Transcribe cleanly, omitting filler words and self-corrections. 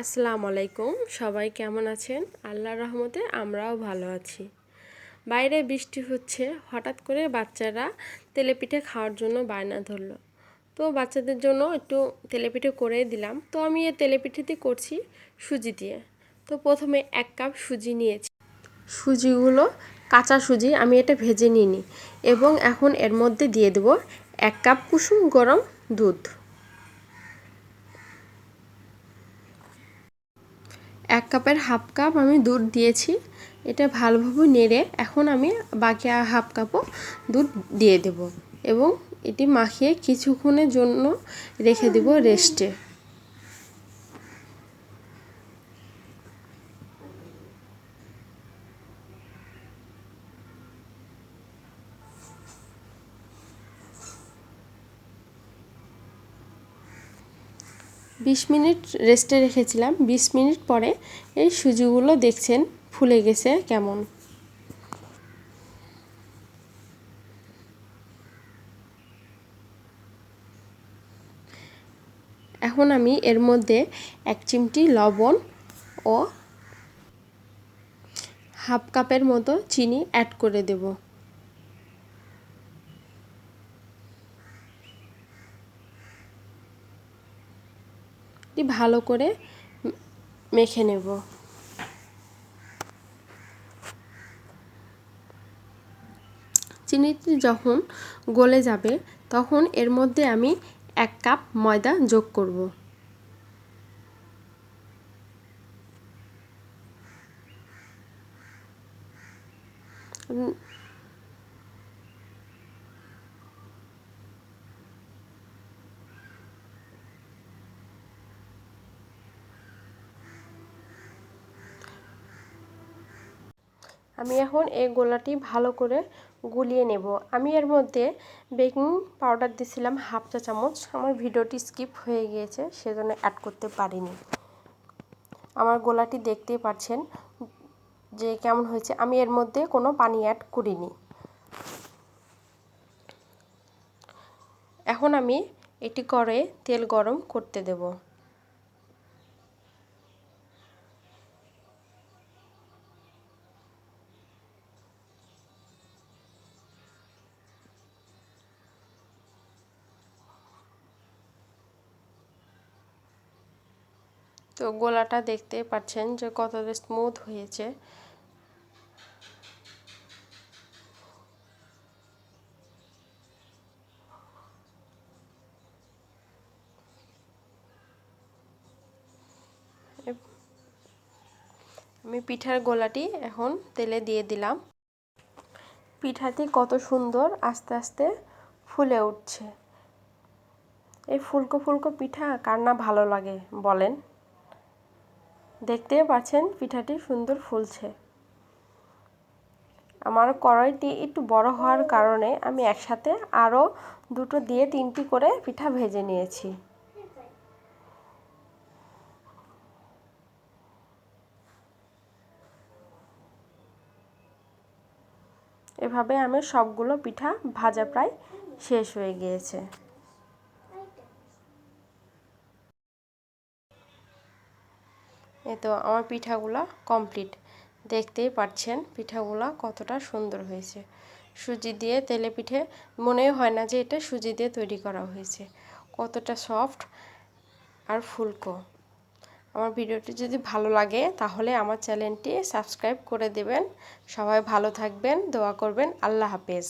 আসসালামু আলাইকুম। সবাই কেমন আছেন? আল্লাহর রহমতে আমরাও ভালো আছি। বাইরে বৃষ্টি হচ্ছে, হঠাৎ করে বাচ্চারা তেলেপিঠে খাওয়ার জন্য বায়না ধরলো। তো বাচ্চাদের জন্য একটু তেলেপিঠে করে দিলাম। তো আমি এই তেলেপিঠেটি করছি সুজি দিয়ে। তো প্রথমে 1 কাপ সুজি নিয়েছি। সুজিগুলো কাঁচা সুজি আমি এটা ভেজে নিইনি, এবং এখন এর মধ্যে দিয়ে দেব 1 কাপ কুসুম গরম দুধ। 1 কাপের হাফ কাপ আমি দুধ দিয়েছি। এটা ভালোভাবে নেড়ে এখন আমি বাকি হাফ কাপও দুধ দিয়ে দেব, এবং এটি মাখিয়ে কিছুক্ষণের জন্য রেখে দেব রেস্টে। বিশ মিনিট রেস্টে রেখেছিলাম। 20 মিনিট পরে এই সুজিগুলো দেখছেন ফুলে গেছে কেমন। এখন আমি এর মধ্যে 1 চিমটি লবণ ও হাফ কাপের মতো চিনি অ্যাড করে দেব। এটি ভালো করে মেখে নেব। চিনিটি যখন গলে যাবে তখন এর মধ্যে আমি 1 কাপ ময়দা যোগ করব। আমি এখন এই গোলাটি ভালো করে গুলিয়ে নেব। আমি এর মধ্যে বেকিং পাউডার দিয়েছিলাম হাফ চা চামচ। আমার ভিডিওটি স্কিপ হয়ে গিয়েছে, সেজন্য অ্যাড করতে পারিনি। আমার গোলাটি দেখতেই পাচ্ছেন যে কেমন হয়েছে। আমি এর মধ্যে কোনো পানি অ্যাড করিনি। এখন আমি এটি করে তেল গরম করতে দেব। তো গোলাটা দেখতে পাচ্ছেন যে কতটা স্মুথ হয়েছে। আমি পিঠার গোলাটি এখন তেলে দিয়ে দিলাম। পিঠাটি কত সুন্দর আস্তে আস্তে ফুলে উঠছে। এই ফুলকো ফুলকো পিঠা কার না ভালো লাগে বলেন। দেখতেই পাচ্ছেন পিঠাটি সুন্দর ফুলছে। আমার কড়াইটি একটু বড় হওয়ার কারণে আমি একসাথে আরও 2টো দিয়ে 3টি করে পিঠা ভেজে নিয়েছি। এভাবে আমি সবগুলো পিঠা ভাজা প্রায় শেষ হয়ে গিয়েছে। এই তো আমার পিঠাগুলো কমপ্লিট। দেখতেই পাচ্ছেন পিঠাগুলো কতটা সুন্দর হয়েছে। সুজি দিয়ে তেলে পিঠে মনেই হয় না যে এটা সুজি দিয়ে তৈরি করা হয়েছে। কতটা সফট আর ফুলকো। আমার ভিডিওটি যদি ভালো লাগে তাহলে আমার চ্যানেলটি সাবস্ক্রাইব করে দেবেন। সবাই ভালো থাকবেন, দোয়া করবেন। আল্লাহ হাফেজ।